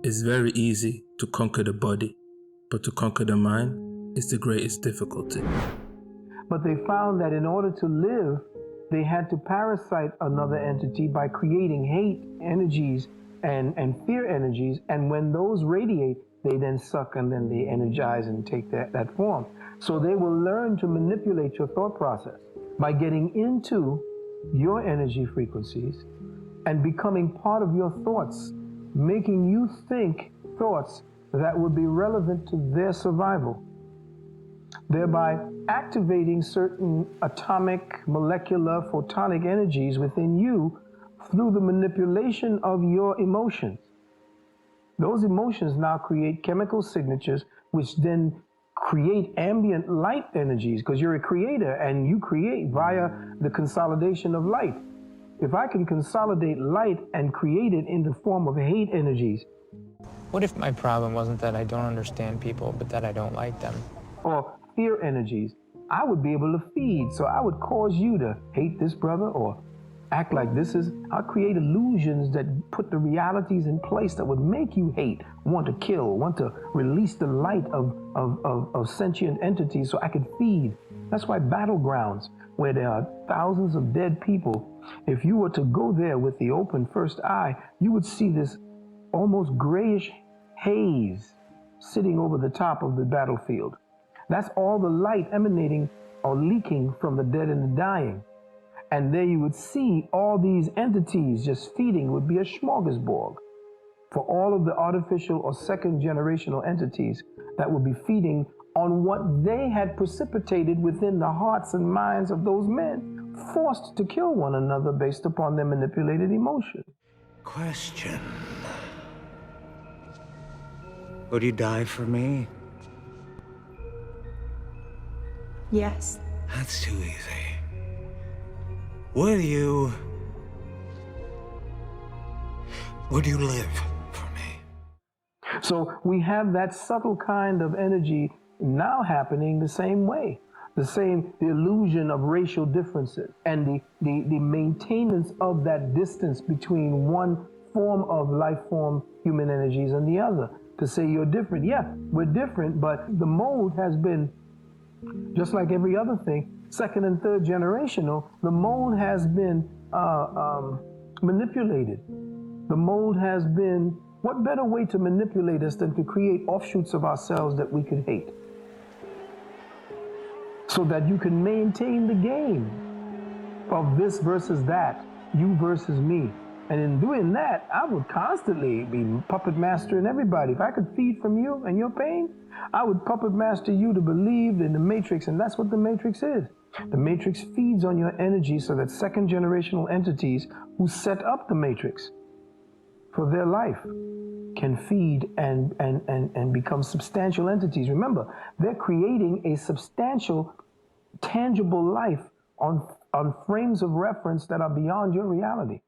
It's very easy to conquer the body, but to conquer the mind is the greatest difficulty. But they found that in order to live, they had to parasite another entity by creating hate energies and fear energies. And when those radiate, they then suck and then they energize and take that form. So they will learn to manipulate your thought process by getting into your energy frequencies and becoming part of your thoughts, making you think thoughts that would be relevant to their survival, thereby activating certain atomic, molecular, photonic energies within you through the manipulation of your emotions. Those emotions now create chemical signatures, which then create ambient light energies, because you're a creator and you create via the consolidation of light. If I can consolidate light and create it in the form of hate energies. What if my problem wasn't that I don't understand people, but that I don't like them? Or fear energies, I would be able to feed. So I would cause you to hate this brother or act like this is. I'll create illusions that put the realities in place that would make you hate, want to kill, want to release the light of sentient entities so I could feed. That's why battlegrounds, where there are thousands of dead people, if you were to go there with the open first eye, you would see this almost grayish haze sitting over the top of the battlefield. That's all the light emanating or leaking from the dead and the dying. And there you would see all these entities just feeding. It would be a smorgasbord for all of the artificial or second generational entities that would be feeding on what they had precipitated within the hearts and minds of those men, forced to kill one another based upon their manipulated emotion. Question. Would you die for me? Yes. That's too easy. Would you live for me? So we have that subtle kind of energy now happening the same way. The illusion of racial differences and the maintenance of that distance between one form of life form, human energies, and the other. To say you're different. Yeah, we're different, but the mold has been, just like every other thing, second and third generational, the mold has been manipulated. The mold has been, what better way to manipulate us than to create offshoots of ourselves that we could hate? So that you can maintain the game of this versus that, you versus me. And in doing that, I would constantly be puppet mastering everybody. If I could feed from you and your pain, I would puppet master you to believe in the matrix, and that's what the matrix is. The matrix feeds on your energy so that second generational entities who set up the matrix for their life can feed and become substantial entities. Remember, they're creating a substantial, tangible life on frames of reference that are beyond your reality.